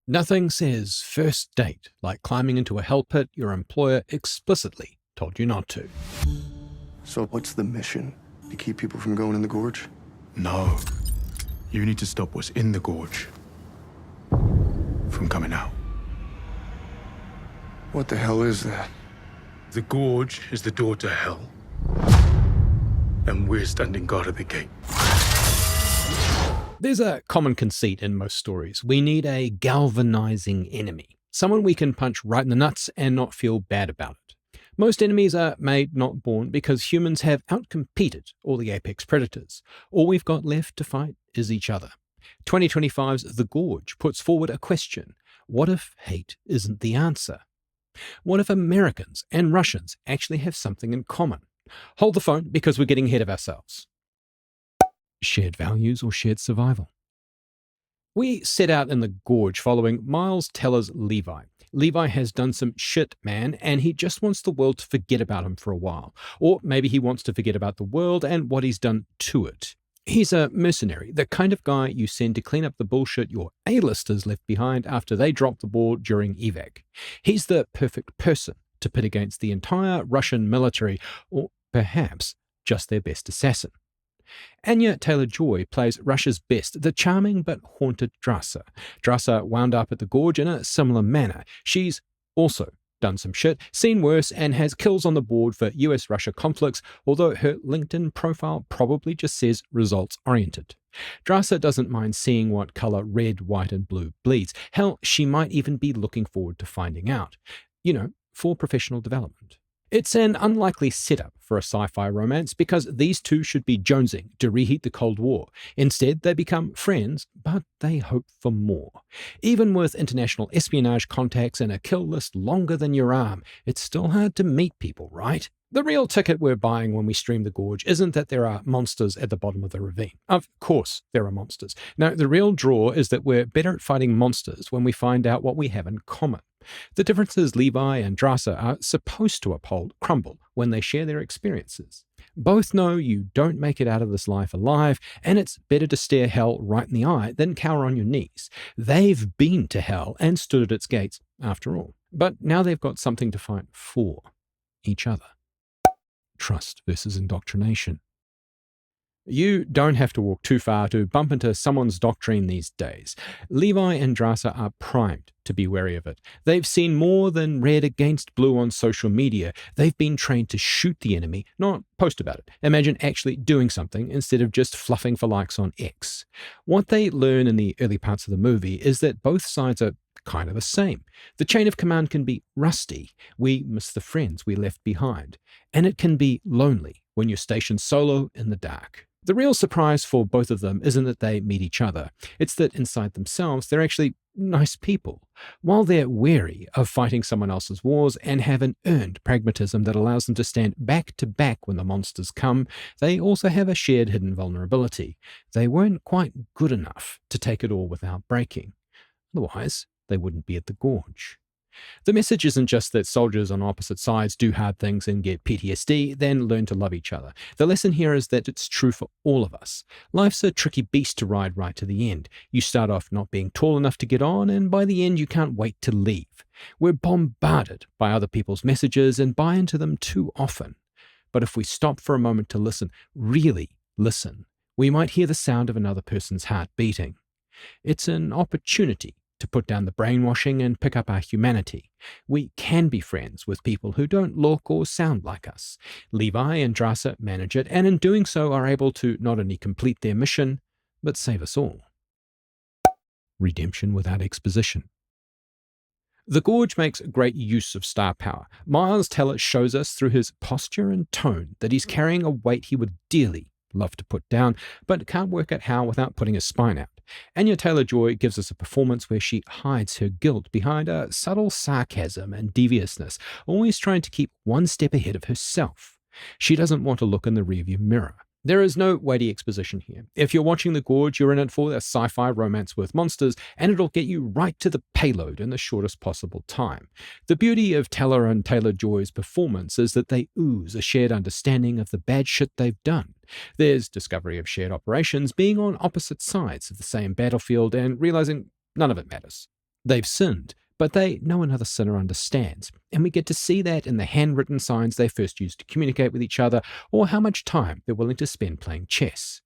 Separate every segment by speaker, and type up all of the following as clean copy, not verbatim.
Speaker 1: Nothing says first date like climbing into a hell pit your employer explicitly told you not to.
Speaker 2: So what's the mission? To keep people from going in the gorge?
Speaker 3: No. You need to stop what's in the gorge from coming out.
Speaker 2: What the hell is that?
Speaker 3: The gorge is the door to hell. And we're standing guard at the gate.
Speaker 1: There's a common conceit in most stories. We need a galvanizing enemy, someone we can punch right in the nuts and not feel bad about it. Most enemies are made, not born, because humans have outcompeted all the apex predators. All we've got left to fight is each other. 2025's The Gorge puts forward a question. What if hate isn't the answer? What if Americans and Russians actually have something in common? Hold the phone because we're getting ahead of ourselves. Shared values or shared survival? We set out in the Gorge following Miles Teller's Levi. Levi has done some shit, man, and he just wants the world to forget about him for a while. Or maybe he wants to forget about the world and what he's done to it. He's a mercenary, the kind of guy you send to clean up the bullshit your A-listers left behind after they drop the ball during evac. He's the perfect person to pit against the entire Russian military, or perhaps just their best assassin. Anya Taylor-Joy plays Russia's best, the charming but haunted Drasa. Drasa wound up at the Gorge in a similar manner. She's also done some shit, seen worse, and has kills on the board for US-Russia conflicts, although her LinkedIn profile probably just says results-oriented. Drasa doesn't mind seeing what color red, white, and blue bleeds. Hell, she might even be looking forward to finding out. For professional development. It's an unlikely setup for a sci-fi romance because these two should be jonesing to reheat the Cold War. Instead, they become friends, but they hope for more. Even with international espionage contacts and a kill list longer than your arm, it's still hard to meet people, right? The real ticket we're buying when we stream The Gorge isn't that there are monsters at the bottom of the ravine. Of course there are monsters. No, the real draw is that we're better at fighting monsters when we find out what we have in common. The differences Levi and Drasa are supposed to uphold crumble when they share their experiences. Both know you don't make it out of this life alive, and it's better to stare hell right in the eye than cower on your knees. They've been to hell and stood at its gates, after all. But now they've got something to fight for. Each other. Trust versus indoctrination. You don't have to walk too far to bump into someone's doctrine these days. Levi and Drasa are primed to be wary of it. They've seen more than red against blue on social media. They've been trained to shoot the enemy, not post about it. Imagine actually doing something instead of just fluffing for likes on X. What they learn in the early parts of the movie is that both sides are kind of the same. The chain of command can be rusty. We miss the friends we left behind. And it can be lonely when you're stationed solo in the dark. The real surprise for both of them isn't that they meet each other. It's that inside themselves, they're actually nice people. While they're wary of fighting someone else's wars and have an earned pragmatism that allows them to stand back to back when the monsters come, they also have a shared hidden vulnerability. They weren't quite good enough to take it all without breaking. Otherwise, they wouldn't be at the Gorge. The message isn't just that soldiers on opposite sides do hard things and get PTSD, then learn to love each other. The lesson here is that it's true for all of us. Life's a tricky beast to ride right to the end. You start off not being tall enough to get on, and by the end you can't wait to leave. We're bombarded by other people's messages and buy into them too often. But if we stop for a moment to listen, really listen, we might hear the sound of another person's heart beating. It's an opportunity to put down the brainwashing and pick up our humanity. We can be friends with people who don't look or sound like us. Levi and Drasa manage it, and in doing so are able to not only complete their mission, but save us all. Redemption without exposition. The Gorge makes great use of star power. Miles Teller shows us through his posture and tone that he's carrying a weight he would dearly love to put down, but can't work out how without putting his spine out. Anya Taylor-Joy gives us a performance where she hides her guilt behind a subtle sarcasm and deviousness, always trying to keep one step ahead of herself. She doesn't want to look in the rearview mirror. There is no weighty exposition here. If you're watching The Gorge, you're in it for a sci-fi romance with monsters, and it'll get you right to the payload in the shortest possible time. The beauty of Teller and Taylor-Joy's performance is that they ooze a shared understanding of the bad shit they've done. There's discovery of shared operations, being on opposite sides of the same battlefield and realizing none of it matters. They've sinned, but they know another sinner understands, and we get to see that in the handwritten signs they first used to communicate with each other, or how much time they're willing to spend playing chess.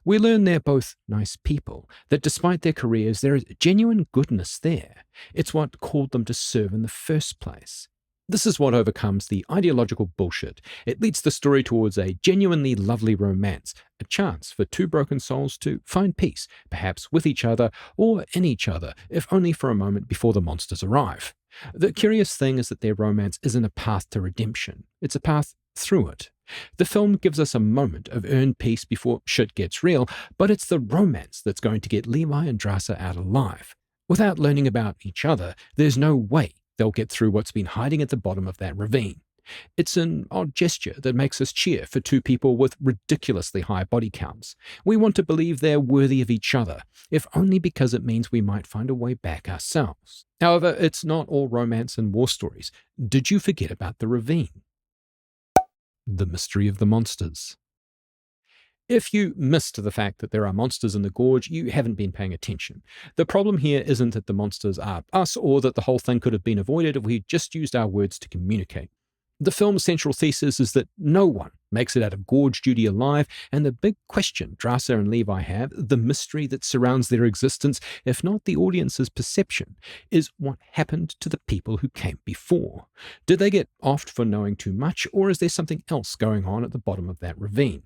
Speaker 1: We learn they're both nice people, that despite their careers there is genuine goodness there. It's what called them to serve in the first place. This is what overcomes the ideological bullshit. It leads the story towards a genuinely lovely romance, a chance for two broken souls to find peace, perhaps with each other or in each other, if only for a moment before the monsters arrive. The curious thing is that their romance isn't a path to redemption, it's a path through it. The film gives us a moment of earned peace before shit gets real, but it's the romance that's going to get Levi and Drasa out alive. Without learning about each other, there's no way they'll get through what's been hiding at the bottom of that ravine. It's an odd gesture that makes us cheer for two people with ridiculously high body counts. We want to believe they're worthy of each other, if only because it means we might find a way back ourselves. However, it's not all romance and war stories. Did you forget about the ravine? The mystery of the monsters. If you missed the fact that there are monsters in the Gorge, you haven't been paying attention. The problem here isn't that the monsters are us, or that the whole thing could have been avoided if we just used our words to communicate. The film's central thesis is that no one makes it out of Gorge duty alive, and the big question Drasa and Levi have, the mystery that surrounds their existence, if not the audience's perception, is what happened to the people who came before. Did they get offed for knowing too much, or is there something else going on at the bottom of that ravine?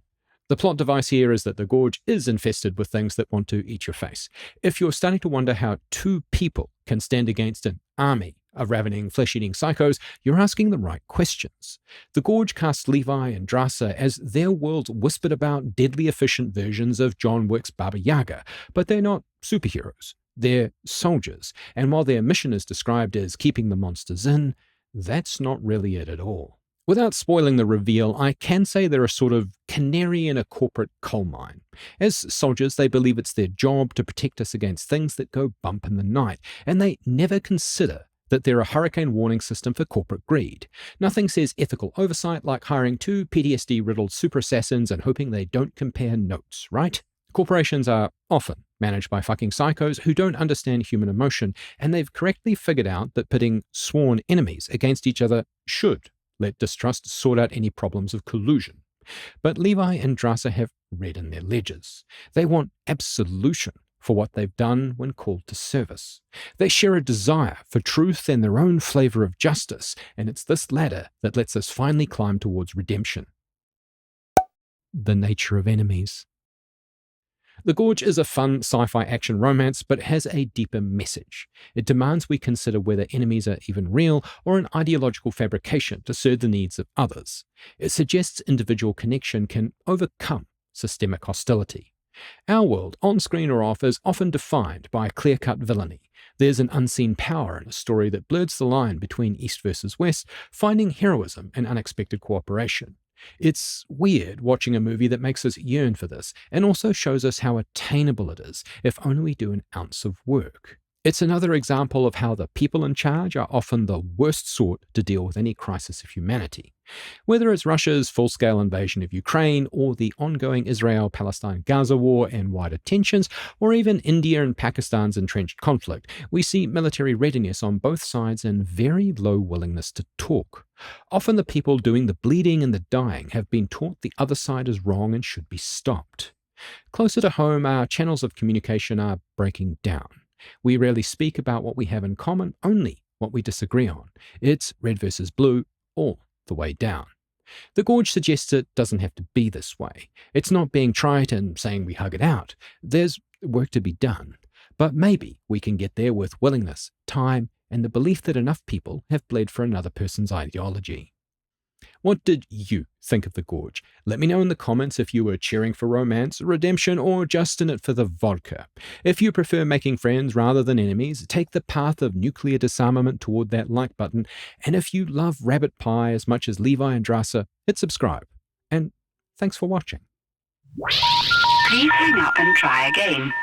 Speaker 1: The plot device here is that the Gorge is infested with things that want to eat your face. If you're starting to wonder how two people can stand against an army of ravening, flesh-eating psychos, you're asking the right questions. The Gorge casts Levi and Drasa as their world's whispered about, deadly efficient versions of John Wick's Baba Yaga, but they're not superheroes. They're soldiers, and while their mission is described as keeping the monsters in, that's not really it at all. Without spoiling the reveal, I can say they're a sort of canary in a corporate coal mine. As soldiers, they believe it's their job to protect us against things that go bump in the night, and they never consider that they're a hurricane warning system for corporate greed. Nothing says ethical oversight like hiring two PTSD-riddled super assassins and hoping they don't compare notes, right? Corporations are often managed by fucking psychos who don't understand human emotion, and they've correctly figured out that pitting sworn enemies against each other should let distrust sort out any problems of collusion. But Levi and Drasa have red in their ledgers. They want absolution for what they've done when called to service. They share a desire for truth and their own flavor of justice, and it's this ladder that lets us finally climb towards redemption. The nature of enemies. The Gorge is a fun sci-fi action romance, but it has a deeper message. It demands we consider whether enemies are even real or an ideological fabrication to serve the needs of others. It suggests individual connection can overcome systemic hostility. Our world, on-screen or off, is often defined by clear-cut villainy. There's an unseen power in a story that blurs the line between East versus West, finding heroism and unexpected cooperation. It's weird watching a movie that makes us yearn for this, and also shows us how attainable it is, if only we do an ounce of work. It's another example of how the people in charge are often the worst sort to deal with any crisis of humanity. Whether it's Russia's full-scale invasion of Ukraine, or the ongoing Israel-Palestine-Gaza war and wider tensions, or even India and Pakistan's entrenched conflict, we see military readiness on both sides and very low willingness to talk. Often the people doing the bleeding and the dying have been taught the other side is wrong and should be stopped. Closer to home, our channels of communication are breaking down. We rarely speak about what we have in common, only what we disagree on. It's red versus blue, all the way down. The Gorge suggests it doesn't have to be this way. It's not being trite and saying we hug it out. There's work to be done. But maybe we can get there with willingness, time, and the belief that enough people have bled for another person's ideology. What did you think of The Gorge? Let me know in the comments if you were cheering for romance, redemption, or just in it for the vodka. If you prefer making friends rather than enemies, take the path of nuclear disarmament toward that like button. And if you love rabbit pie as much as Levi and Drasa, hit subscribe. And thanks for watching.
Speaker 4: Please hang up and try again.